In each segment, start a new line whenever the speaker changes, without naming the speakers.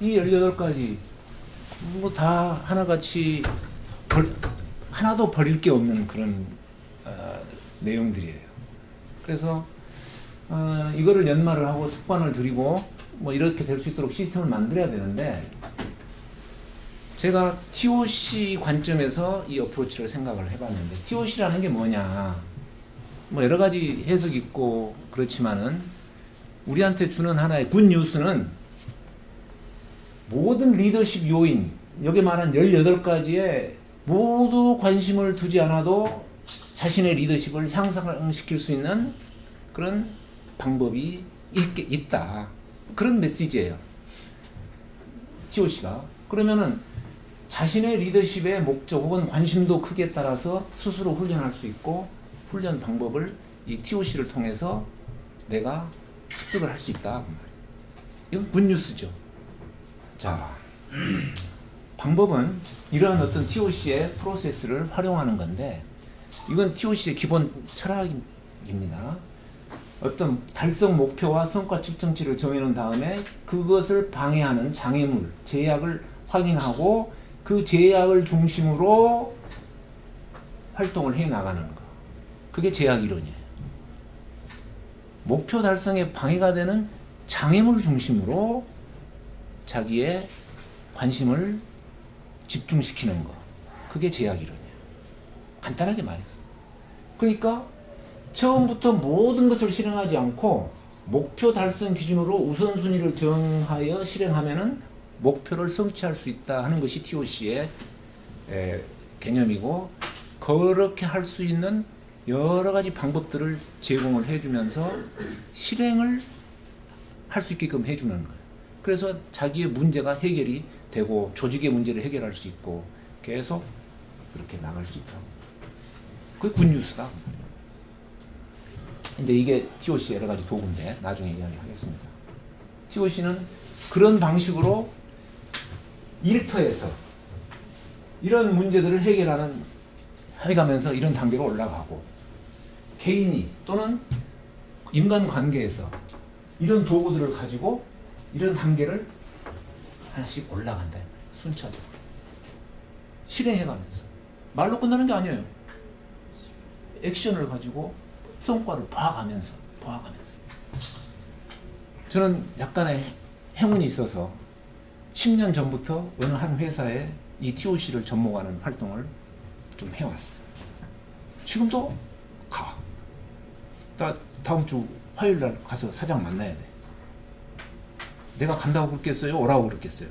이 18가지 뭐 다 하나같이 하나도 버릴 게 없는 그런 내용들이에요. 그래서 이거를 연마를 하고 습관을 들이고 뭐 이렇게 될 수 있도록 시스템을 만들어야 되는데, 제가 TOC 관점에서 이 어프로치를 생각을 해봤는데, TOC라는 게 뭐냐, 뭐 여러 가지 해석이 있고 그렇지만은 우리한테 주는 하나의 굿 뉴스는 모든 리더십 요인, 여기 말한 18가지에 모두 관심을 두지 않아도 자신의 리더십을 향상시킬 수 있는 그런 방법이 있다. 그런 메시지예요. TOC가. 그러면은 자신의 리더십의 목적 혹은 관심도 크기에 따라서 스스로 훈련할 수 있고, 훈련 방법을 이 TOC를 통해서 내가 습득을 할 수 있다. 이건 굿뉴스죠. 자, 방법은 이러한 어떤 TOC의 프로세스를 활용하는 건데, 이건 TOC의 기본 철학입니다. 어떤 달성 목표와 성과 측정치를 정해놓은 다음에 그것을 방해하는 장애물, 제약을 확인하고 그 제약을 중심으로 활동을 해 나가는 거. 그게 제약 이론이에요. 목표 달성에 방해가 되는 장애물 중심으로 자기의 관심을 집중시키는 거. 그게 제약 이론이에요. 간단하게 말해서. 그러니까 처음부터 모든 것을 실행하지 않고 목표 달성 기준으로 우선순위를 정하여 실행하면은 목표를 성취할 수 있다 하는 것이 TOC의 개념이고, 그렇게 할 수 있는 여러 가지 방법들을 제공을 해주면서 실행을 할 수 있게끔 해주는 거예요. 그래서 자기의 문제가 해결이 되고 조직의 문제를 해결할 수 있고 계속 그렇게 나갈 수 있다. 그게 굿뉴스다. 이제 이게 TOC의 여러 가지 도구인데 나중에 이야기하겠습니다. TOC는 그런 방식으로 일터에서 이런 문제들을 해가면서 이런 단계로 올라가고, 개인이 또는 인간관계에서 이런 도구들을 가지고 이런 단계를 하나씩 올라간다. 순차적으로 실행해가면서. 말로 끝나는 게 아니에요. 액션을 가지고 성과를 봐가면서. 저는 약간의 행운이 있어서 10년 전부터 어느 한 회사에 이 TOC를 접목하는 활동을 좀 해왔어요. 지금도 가. 다음 주 화요일 날 가서 사장 만나야 돼. 내가 간다고 그랬겠어요? 오라고 그랬겠어요?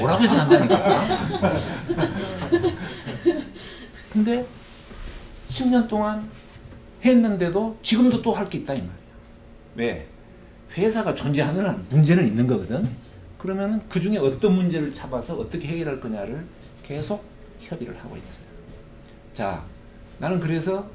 오라고 해서 간다니까. 근데 10년 동안 했는데도 지금도 또 할 게 있다 이 말이야. 왜? 회사가 존재하는 한 문제는 있는 거거든. 그러면 그 중에 어떤 문제를 잡아서 어떻게 해결할 거냐를 계속 협의를 하고 있어요. 자, 나는 그래서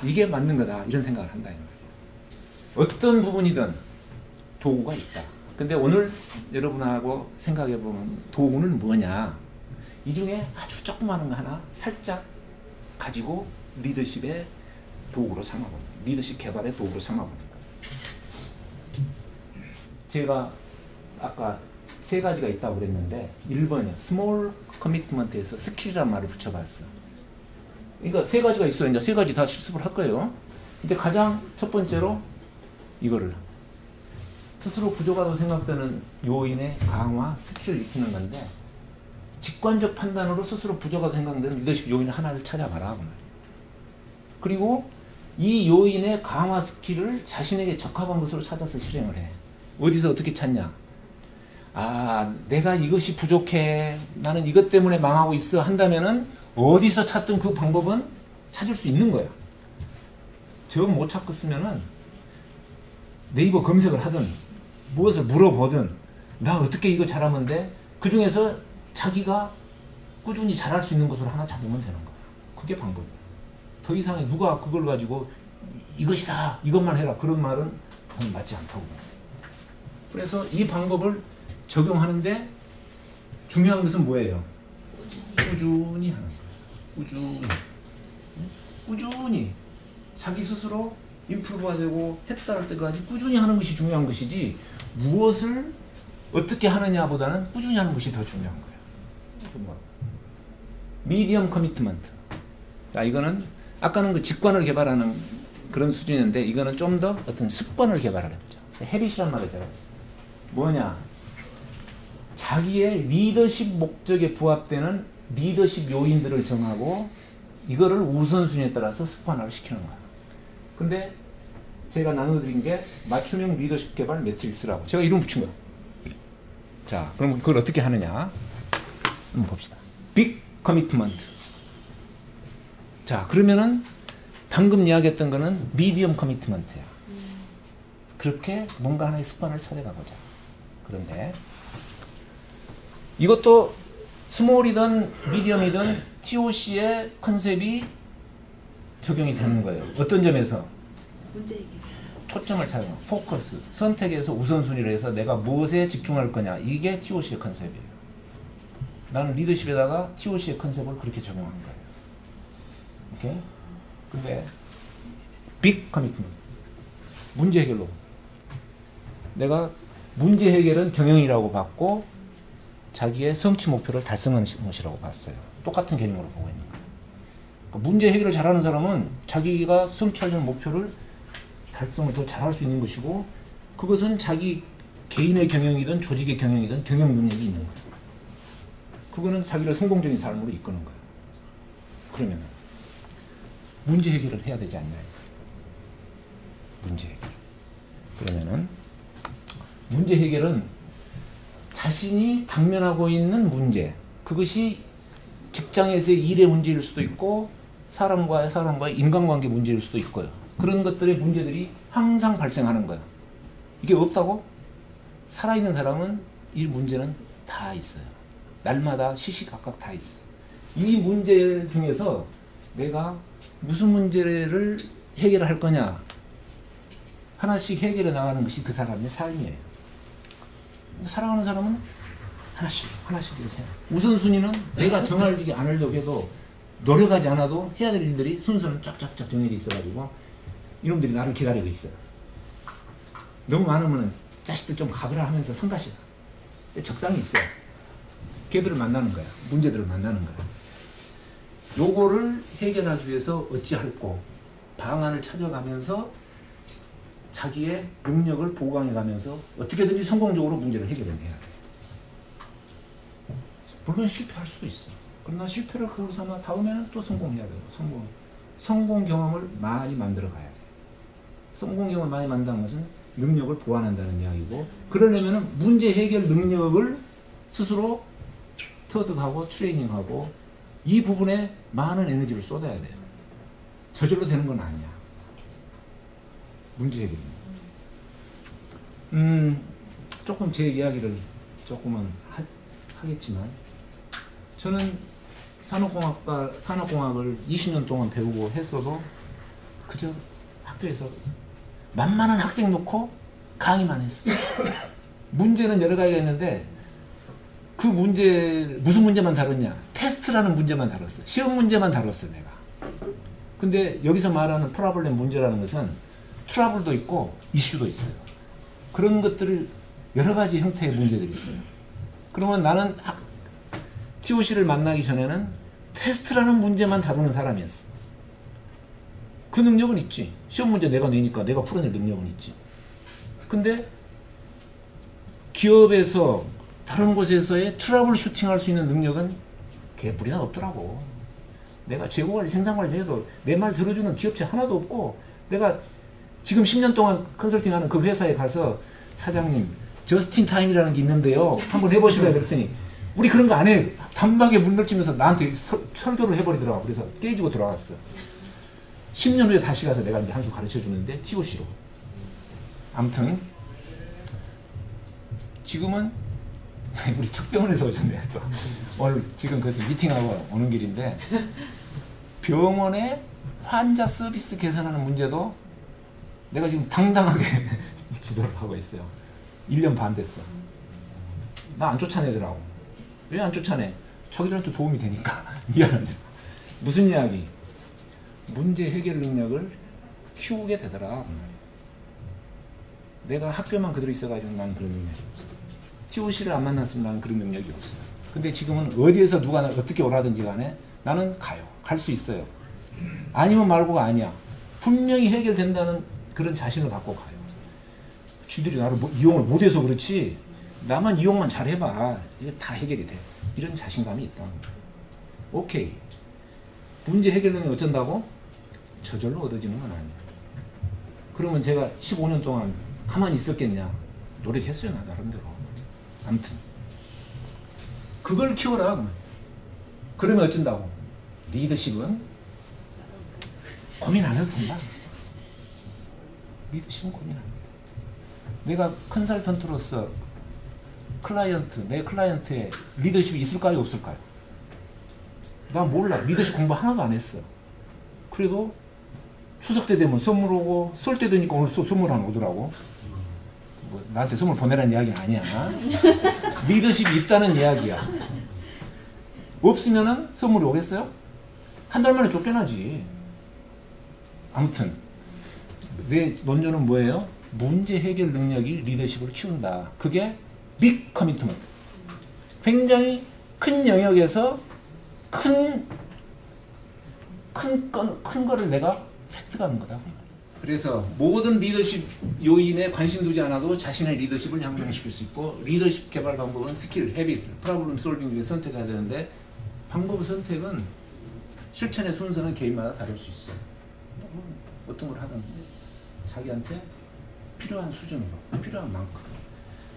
이게 맞는 거다 이런 생각을 한다 이 말이야. 어떤 부분이든 도구가 있다. 근데 오늘 여러분하고 생각해보면 도구는 뭐냐? 이 중에 아주 조그마한 거 하나 살짝 가지고 리더십의 도구로 삼아봅니다. 리더십 개발의 도구로 삼아봅니다. 제가 아까 3가지가 있다고 그랬는데 1번이요. 스몰 커미트먼트에서 스킬이란 말을 붙여봤어. 그러니까 3가지가 있어요. 이제 3가지 다 실습을 할 거예요. 근데 가장 첫 번째로 이거를 스스로 부족하다고 생각되는 요인의 강화, 스킬을 익히는 건데, 직관적 판단으로 스스로 부족하다고 생각되는 리더십 요인을 하나를 찾아봐라. 그리고 이 요인의 강화 스킬을 자신에게 적합한 것으로 찾아서 실행을 해. 어디서 어떻게 찾냐? 내가 이것이 부족해. 나는 이것 때문에 망하고 있어. 한다면은 어디서 찾든 그 방법은 찾을 수 있는 거야. 저 못 찾겠으면은 네이버 검색을 하든 무엇을 물어보든 나 어떻게 이거 잘하면 돼? 그 중에서 자기가 꾸준히 잘할 수 있는 것으로 하나 잡으면 되는 거야. 그게 방법이야. 더 이상에 누가 그걸 가지고 이것이다, 이것만 해라, 그런 말은 맞지 않다고. 그래서 이 방법을 적용하는데 중요한 것은 뭐예요? 꾸준히 하는 거예요. 꾸준히 자기 스스로 인프루브가 되고 했다 할 때까지 꾸준히 하는 것이 중요한 것이지, 무엇을 어떻게 하느냐보다는 꾸준히 하는 것이 더 중요한 거예요. 미디엄 커미트먼트. 자, 이거는 아까는 그 직관을 개발하는 그런 수준인데 이거는 좀 더 어떤 습관을 개발하는 거죠. 헤빗이란 말을 제가 했어요. 뭐냐? 자기의 리더십 목적에 부합되는 리더십 요인들을 정하고 이거를 우선순위에 따라서 습관화를 시키는 거야. 근데 제가 나눠드린 게 맞춤형 리더십 개발 매트릭스라고 제가 이름 붙인 거야. 자, 그럼 그걸 어떻게 하느냐? 한번 봅시다. 빅 커미트먼트. 자, 그러면은 방금 이야기했던 거는 미디엄 커미트먼트야. 그렇게 뭔가 하나의 습관을 찾아가보자. 그런데 이것도 스몰이든 미디엄이든 TOC의 컨셉이 적용이 되는 거예요. 어떤 점에서?
문제 해결.
초점을 찾는 포커스, 선택에서 우선순위를 해서 내가 무엇에 집중할 거냐. 이게 TOC의 컨셉이에요. 나는 리더십에다가 TOC의 컨셉을 그렇게 적용한 거예요. 오케이? 근데 빅 커미트먼트. 문제 해결로. 내가 문제 해결은 경영이라고 봤고 자기의 성취 목표를 달성하는 것이라고 봤어요. 똑같은 개념으로 보고 있는 거예요. 그러니까 문제 해결을 잘하는 사람은 자기가 성취하려는 목표를 달성을 더 잘할 수 있는 것이고 그것은 자기 개인의 경영이든 조직의 경영이든 경영 능력이 있는 거예요. 그거는 자기를 성공적인 삶으로 이끄는 거예요. 그러면 문제 해결을 해야 되지 않나요? 문제 해결. 그러면은 문제 해결은 자신이 당면하고 있는 문제, 그것이 직장에서의 일의 문제일 수도 있고 사람과의 인간관계 문제일 수도 있고요. 그런 것들의 문제들이 항상 발생하는 거야. 이게 없다고? 살아있는 사람은 이 문제는 다 있어요. 날마다 시시각각 다 있어. 이 문제 중에서 내가 무슨 문제를 해결할 거냐 하나씩 해결해 나가는 것이 그 사람의 삶이에요. 살아가는 사람은 하나씩 이렇게 해요. 우선순위는 내가 정하지 않으려고 해도 노력하지 않아도 해야 될 일들이 순서는 쫙쫙쫙 정해져 있어가지고 이놈들이 나를 기다리고 있어요. 너무 많으면 자식들 좀 가거라 하면서 성가시라. 근데 적당히 있어요. 걔들을 만나는 거야. 문제들을 만나는 거야. 요거를 해결하기 위해서 어찌할꼬 방안을 찾아가면서 자기의 능력을 보강해가면서 어떻게든지 성공적으로 문제를 해결해내야 돼. 물론 실패할 수도 있어. 그러나 실패를 그걸 삼아 다음에는 또 성공해야 돼요. 성공 경험을 많이 만들어 가야 돼. 성공 경험을 많이 만든다는 것은 능력을 보완한다는 이야기고, 그러려면 문제 해결 능력을 스스로 터득하고 트레이닝하고 이 부분에 많은 에너지를 쏟아야 돼요. 저절로 되는 건 아니야. 문제 해결입니다. 조금 제 이야기를 조금은 하겠지만, 저는 산업공학을 20년 동안 배우고 했어도 그저 학교에서 만만한 학생 놓고 강의만 했어. 문제는 여러 가지가 있는데 그 문제 무슨 문제만 다뤘냐? 테스트라는 문제만 다뤘어. 시험 문제만 다뤘어 내가. 근데 여기서 말하는 프로블렘 문제라는 것은 트러블도 있고 이슈도 있어요. 그런 것들을 여러 가지 형태의 문제들이 있어요. 그러면 나는 TOC를 만나기 전에는 테스트라는 문제만 다루는 사람이었어. 그 능력은 있지. 시험 문제 내가 내니까 내가 풀어낼 능력은 있지. 근데 기업에서 다른 곳에서의 트러블 슈팅할 수 있는 능력은 개뿔이나 없더라고. 내가 재고관리 생산관리 해도 내 말 들어주는 기업체 하나도 없고, 내가 지금 10년 동안 컨설팅하는 그 회사에 가서 사장님 저스틴 타임이라는 게 있는데요 한번 해보실래요? 그랬더니 우리 그런 거 안 해. 단박에 문 널치면서 나한테 설교를 해버리더라고. 그래서 깨지고 돌아왔어. 10년 후에 다시 가서 내가 이제 한 수 가르쳐 주는데 TOC로. 아무튼 지금은 우리 척병원에서 오셨네. 또 오늘 지금 그래서 미팅하고 오는 길인데, 병원의 환자 서비스 개선하는 문제도 내가 지금 당당하게 지도를 하고 있어요. 1년 반 됐어. 나 안 쫓아내더라고. 왜 안 쫓아내? 자기들한테 도움이 되니까. 미안합니다. 무슨 이야기? 문제 해결 능력을 키우게 되더라. 내가 학교만 그대로 있어가지고 난 그런 능력이 없어. TOC를 안 만났으면 나는 그런 능력이 없어요. 근데 지금은 어디에서 누가 어떻게 오라든지 간에 나는 가요. 갈 수 있어요. 아니면 말고가 아니야. 분명히 해결된다는 그런 자신을 갖고 가요. 쥐들이 나를 이용을 못해서 그렇지 나만 이용만 잘해봐. 이게 다 해결이 돼. 이런 자신감이 있다. 오케이. 문제 해결 능력이 어쩐다고? 저절로 얻어지는 건 아니에요. 그러면 제가 15년 동안 가만히 있었겠냐? 노력했어요. 나 나름대로. 아무튼 그걸 키워라. 그러면 어쩐다고? 리더십은 고민 안 해도 된다. 리더십은 고민 안 해. 내가 컨설턴트로서 내 클라이언트의 리더십이 있을까요? 없을까요? 나 몰라. 리더십 공부 하나도 안 했어. 그래도 추석 때 되면 선물 오고 쏠 때 되니까 오늘 선물 하나 오더라고. 뭐 나한테 선물 보내라는 이야기는 아니야. 리더십이 있다는 이야기야. 없으면은 선물이 오겠어요? 한 달 만에 쫓겨나지. 아무튼 내 논조는 뭐예요? 문제 해결 능력이 리더십을 키운다. 그게 빅 커미트먼트. 굉장히 큰 영역에서 큰 거를 내가 획득하는 거다. 그래서 모든 리더십 요인에 관심 두지 않아도 자신의 리더십을 향상시킬 수 있고, 리더십 개발 방법은 스킬, 헤비트, 프로블럼 솔빙 중에 선택해야 되는데, 방법 선택은 실천의 순서는 개인마다 다를 수 있어. 어떤 걸 하든 자기한테 필요한 수준으로, 필요한 만큼.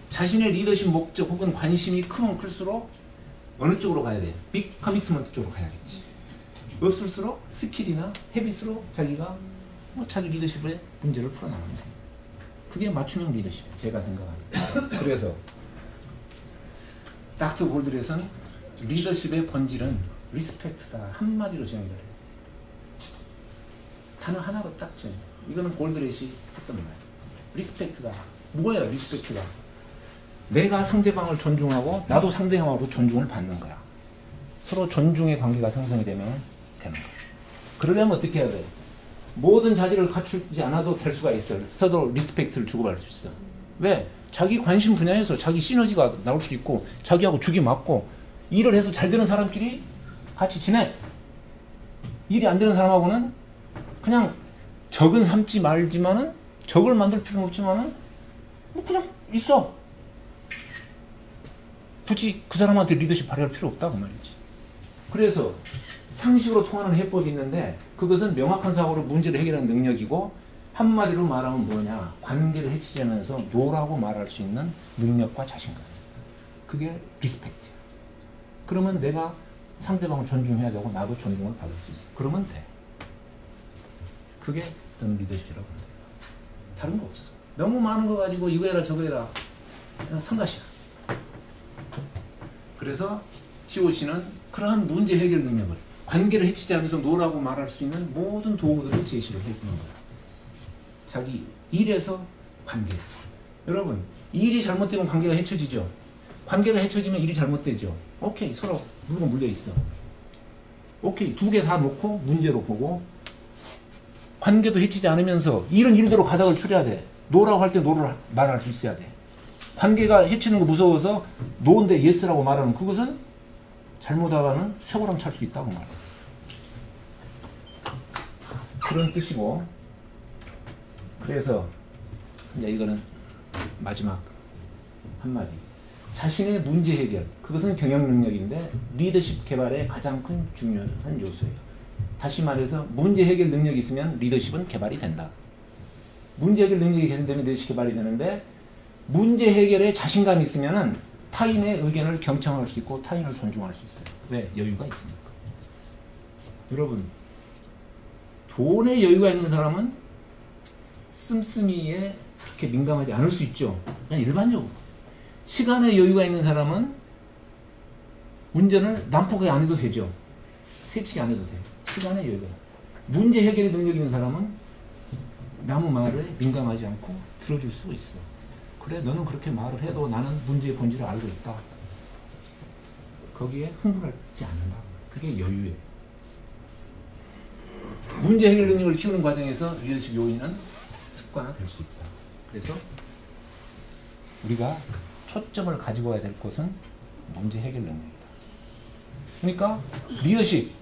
자신의 리더십 목적 혹은 관심이 크면 클수록 어느 쪽으로 가야 돼? 빅 커미트먼트 쪽으로 가야겠지. 없을수록 스킬이나 헤비트로 자기가 자기 리더십의 문제를 풀어나갑니다. 그게 맞춤형 리더십이에요. 제가 생각합니다. 그래서 닥터 골드렛은 리더십의 본질은 리스펙트다. 한마디로 정의를 해요. 단어 하나로 딱 정의. 이거는 골드렛이 했던 말. 리스펙트다. 뭐예요? 리스펙트다. 내가 상대방을 존중하고 나도 상대방으로 존중을 받는 거야. 서로 존중의 관계가 형성이 되면 되는 거야. 그러려면 어떻게 해야 돼? 모든 자질을 갖추지 않아도 될 수가 있어. 서로 리스펙트를 주고받을 수 있어. 왜? 자기 관심 분야에서 자기 시너지가 나올 수 있고, 자기하고 죽이 맞고, 일을 해서 잘 되는 사람끼리 같이 지내. 일이 안 되는 사람하고는 그냥 적은 삼지 말지만은, 적을 만들 필요는 없지만은 뭐 그냥 있어. 굳이 그 사람한테 리더십 발휘할 필요 없다고 말이지. 그래서 상식으로 통하는 해법이 있는데, 그것은 명확한 사고로 문제를 해결하는 능력이고, 한마디로 말하면 뭐냐, 관계를 해치지 않으면서 노라고 말할 수 있는 능력과 자신감. 그게 리스펙트야. 그러면 내가 상대방을 존중해야 되고 나도 존중을 받을 수 있어. 그러면 돼. 그게 저는 리더십이라고 합니다. 다른 거 없어. 너무 많은 거 가지고 이거 해라 저거 해라, 그냥 성가시야. 그래서 TOC는 그러한 문제 해결 능력을, 관계를 해치지 않으면서 노라고 말할 수 있는 모든 도구들을 제시를 해주는 거야. 자기 일에서 관계에서. 여러분, 일이 잘못되면 관계가 해쳐지죠. 관계가 해쳐지면 일이 잘못되죠. 오케이, 서로 물고 물려있어. 오케이, 두 개 다 놓고 문제로 보고, 관계도 해치지 않으면서 일은 일대로 가닥을 추려야 돼. 노라고 할 때 노를 말할 수 있어야 돼. 관계가 해치는 거 무서워서 노인데 예스라고 말하는 그것은 잘못하다가는 쇠고랑 찰 수 있다고 말해요. 그런 뜻이고, 그래서 이제 이거는 마지막 한마디. 자신의 문제 해결, 그것은 경영 능력인데 리더십 개발의 가장 큰 중요한 요소예요. 다시 말해서 문제 해결 능력이 있으면 리더십은 개발이 된다. 문제 해결 능력이 개선되면 리더십 개발이 되는데, 문제 해결에 자신감이 있으면 타인의 의견을 경청할 수 있고 타인을 존중할 수 있어요. 왜? 여유가 있으니까. 여러분, 돈에 여유가 있는 사람은 씀씀이에 그렇게 민감하지 않을 수 있죠. 그냥 일반적으로. 시간에 여유가 있는 사람은 운전을 난폭하게 안 해도 되죠. 세치게 안 해도 돼요. 시간에 여유가. 문제 해결의 능력이 있는 사람은 남의 말에 민감하지 않고 들어줄 수 있어. 그래, 너는 그렇게 말을 해도 나는 문제의 본질을 알고 있다. 거기에 흥분하지 않는다. 그게 여유예요. 문제 해결 능력을 키우는 과정에서 리더십 요인은 습관화될 수 있다. 그래서 우리가 초점을 가지고 와야 될 것은 문제 해결 능력이다. 그러니까 리더십,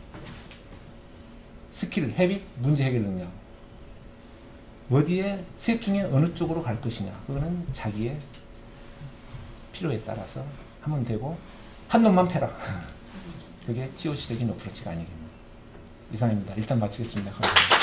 스킬, 헤빗, 문제 해결 능력. 어디에 셋 중에 어느 쪽으로 갈 것이냐. 그거는 자기의 필요에 따라서 하면 되고 한 놈만 패라. 그게 TOC적인 어프로치가 아니겠나. 이상입니다. 일단 마치겠습니다. 감사합니다.